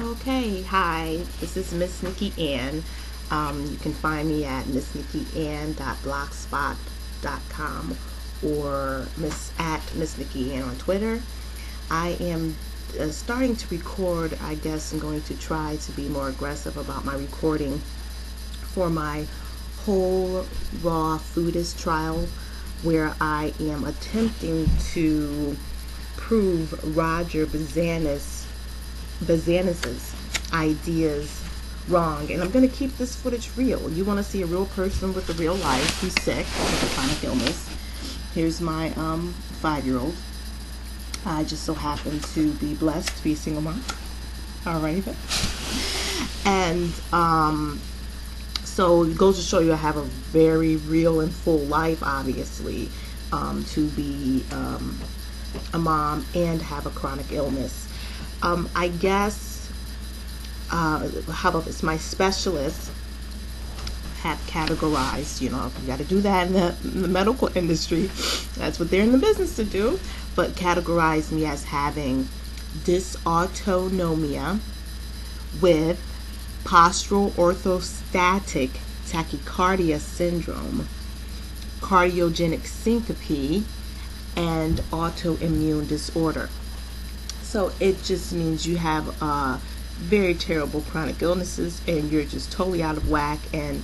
Okay, hi, this is Miss Nikki Ann. You can find me at MissNikkiAnn.blogspot.com or Miss Nikki Ann on Twitter. I am starting to record. I guess I'm going to try to be more aggressive about my recording for my whole raw Foodist trial, where I am attempting to prove Roger Bezanis's ideas wrong. And I'm going to keep this footage real. You want to see a real person with a real life who's sick with a chronic illness. Here's my 5-year-old. I just so happen to be blessed to be a single mom. Alrighty then. And so it goes to show you I have a very real and full life, obviously, to be a mom and have a chronic illness. I guess, how about this? My specialists have categorized, you got to do that in the medical industry. That's what they're in the business to do. But categorized me as having dysautonomia with postural orthostatic tachycardia syndrome, cardiogenic syncope, and autoimmune disorder. So it just means you have very terrible chronic illnesses and you're just totally out of whack, and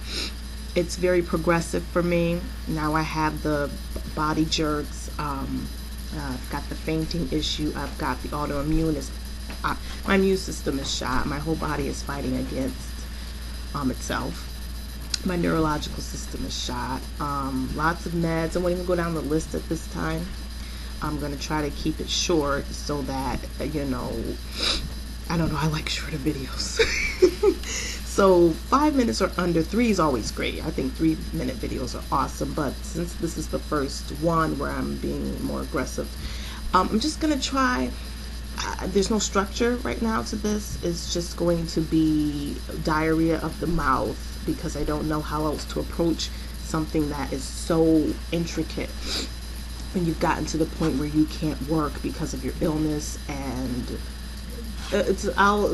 it's very progressive for me. Now I have the body jerks, I've got the fainting issue, I've got the autoimmune. My immune system is shot. My whole body is fighting against itself. My neurological system is shot. Lots of meds. I won't even go down the list at this time. I'm going to try to keep it short so that, I don't know, I like shorter videos. So 5 minutes or under, 3 is always great. I think 3-minute videos are awesome, but since this is the first one where I'm being more aggressive, I'm just going to try. There's no structure right now to this. It's just going to be diarrhea of the mouth because I don't know how else to approach something that is so intricate. And you've gotten to the point where you can't work because of your illness, and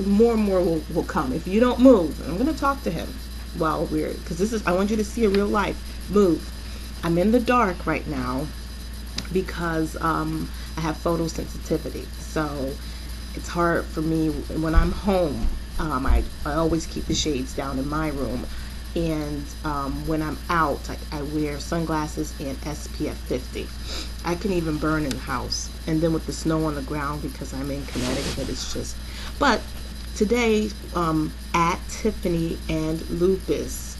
more and more will come if you don't move. I'm going to talk to him while because I want you to see a real life. Move. I'm in the dark right now because I have photosensitivity, so it's hard for me when I'm home. I always keep the shades down in my room, and when I'm out, I wear sunglasses and SPF 50. I can even burn in the house, and then with the snow on the ground, because I'm in Connecticut, it's just. But today, at Tiffany and Lupus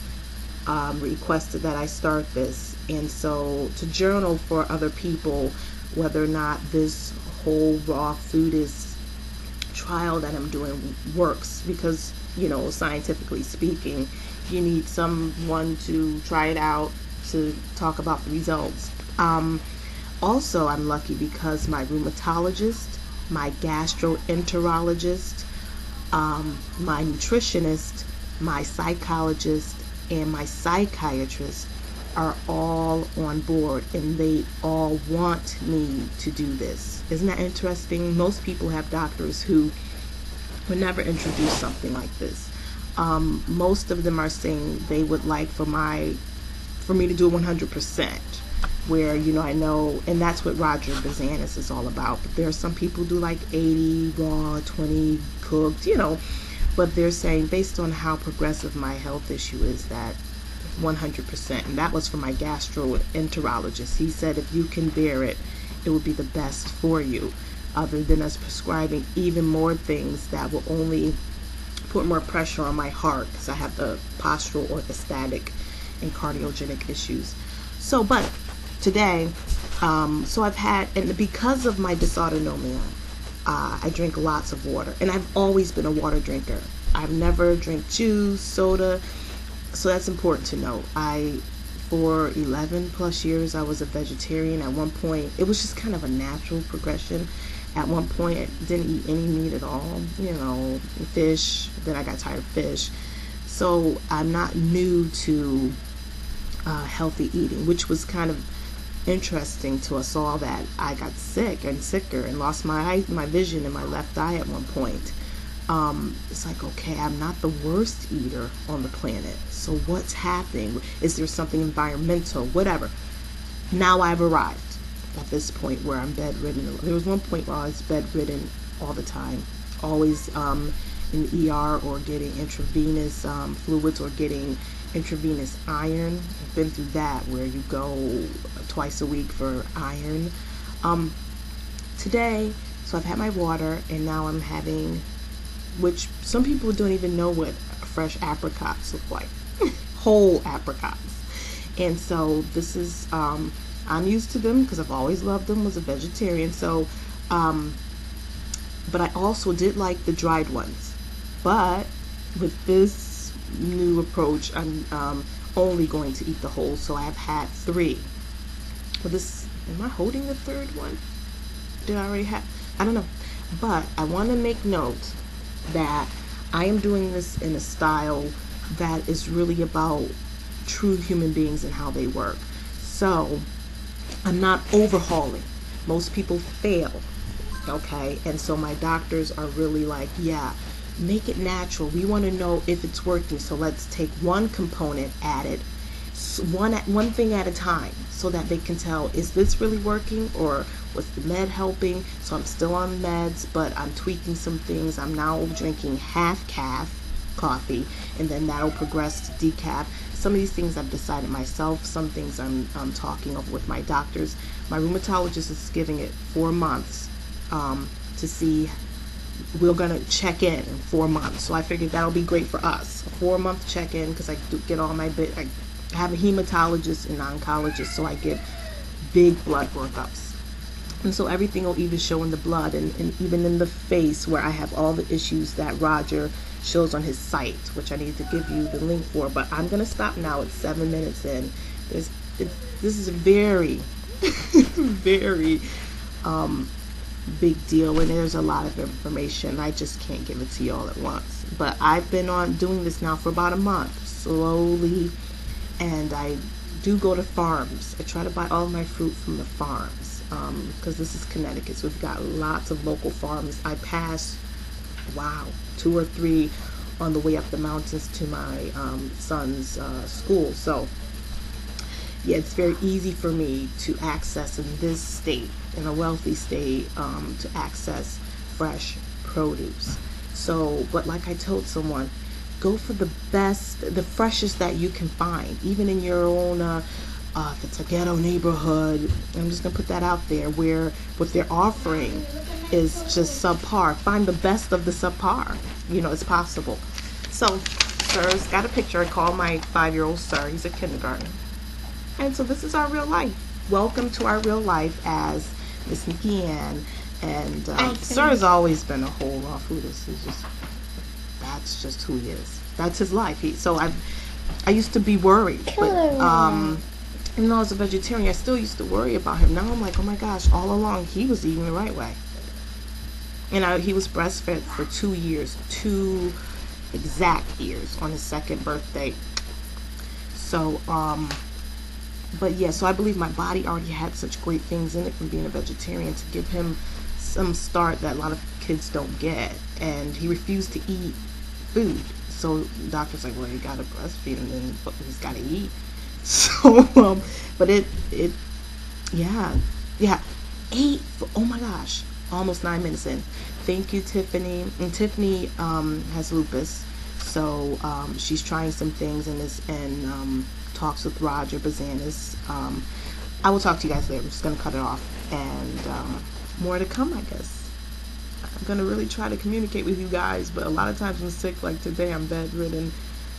requested that I start this, and so to journal for other people whether or not this whole raw Foodist trial that I'm doing works, because scientifically speaking, you need someone to try it out to talk about the results. Also, I'm lucky because my rheumatologist, my gastroenterologist, my nutritionist, my psychologist, and my psychiatrist are all on board, and they all want me to do this. Isn't that interesting? Most people have doctors who would never introduce something like this. Most of them are saying they would like for me to do 100%, where I know, and that's what Roger Bezanis is all about. But there are some people who do like 80 raw, 20 cooked, but they're saying based on how progressive my health issue is, that 100%. And that was for my gastroenterologist. He said if you can bear it, it will be the best for you, other than us prescribing even more things that will only put more pressure on my heart, because I have the postural orthostatic and cardiogenic issues. So, but today, so I've had, and because of my dysautonomia, I drink lots of water, and I've always been a water drinker. I've never drank juice, soda, so that's important to know. For 11 plus years, I was a vegetarian. At one point, it was just kind of a natural progression. At one point, I didn't eat any meat at all, fish. Then I got tired of fish. So I'm not new to healthy eating, which was kind of interesting to us all, that I got sick and sicker and lost my vision in my left eye at one point. it's like, okay, I'm not the worst eater on the planet. So what's happening? Is there something environmental? Whatever. Now I've arrived at this point where I'm bedridden. There was one point where I was bedridden all the time, always in the ER or getting intravenous fluids or getting intravenous iron. I've been through that, where you go twice a week for iron. Today, so I've had my water, and now I'm having, which some people don't even know what fresh apricots look like, whole apricots. And so this is, I'm used to them because I've always loved them, was a vegetarian. So, but I also did like the dried ones. But with this new approach, I'm only going to eat the whole. So I've had 3. But this, am I holding the 3rd one? Did I already have? I don't know. But I want to make note that I am doing this in a style that is really about true human beings and how they work. So I'm not overhauling. Most people fail, okay? And so my doctors are really like, yeah, make it natural. We want to know if it's working. So let's take one component, add it, one thing at a time, so that they can tell, is this really working, or was the med helping? So I'm still on meds, but I'm tweaking some things. I'm now drinking half calf coffee, and then that'll progress to decaf. Some of these things I've decided myself. Some things I'm talking over with my doctors. My rheumatologist is giving it 4 months to see. We're gonna check in 4 months, so I figured that'll be great for us. A 4-month check-in, because I do get all my I have a hematologist and oncologist, so I get big blood workups, and so everything will even show in the blood, and even in the face, where I have all the issues that Roger shows on his site, which I need to give you the link for. But I'm gonna stop now. It's 7 minutes in. This is a very very big deal, and there's a lot of information. I just can't give it to you all at once. But I've been on doing this now for about a month, slowly, and I do go to farms. I try to buy all my fruit from the farms, because this is Connecticut, so we've got lots of local farms. I pass, 2 or 3 on the way up the mountains to my son's school. So yeah, it's very easy for me to access in this state, in a wealthy state, to access fresh produce. So, but like I told someone, go for the best, the freshest that you can find, even in your own, if it's a ghetto neighborhood. I'm just gonna put that out there, where what they're offering is just subpar. Find the best of the subpar. It's possible. So, Sir's got a picture. I call my 5-year-old Sir. He's a kindergarten. And so this is our real life. Welcome to our real life as MissNikkiAnn. And Sir has always been a whole raw foodist. That's just who he is. That's his life. I used to be worried, but even though I was a vegetarian, I still used to worry about him. Now I'm like, oh my gosh, all along he was eating the right way. And he was breastfed for 2 years, 2 exact years, on his 2nd birthday. So, but yeah, so I believe my body already had such great things in it from being a vegetarian to give him some start that a lot of kids don't get. And he refused to eat food. So the doctor's like, well, you gotta breastfeed him, and he's gotta eat. So, but yeah, 8, oh my gosh, almost 9 minutes in. Thank you, Tiffany. And Tiffany has lupus, so she's trying some things and talks with Roger Bezanis. I will talk to you guys later. I'm just gonna cut it off, and more to come, I guess. I'm gonna really try to communicate with you guys, but a lot of times I'm sick. Like today, I'm bedridden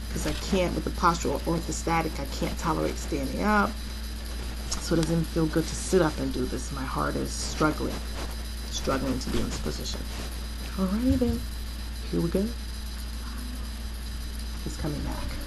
because I can't, with the postural orthostatic, I can't tolerate standing up. So it doesn't feel good to sit up and do this. My heart is struggling to be in this position. Alrighty then, here we go. He's coming back.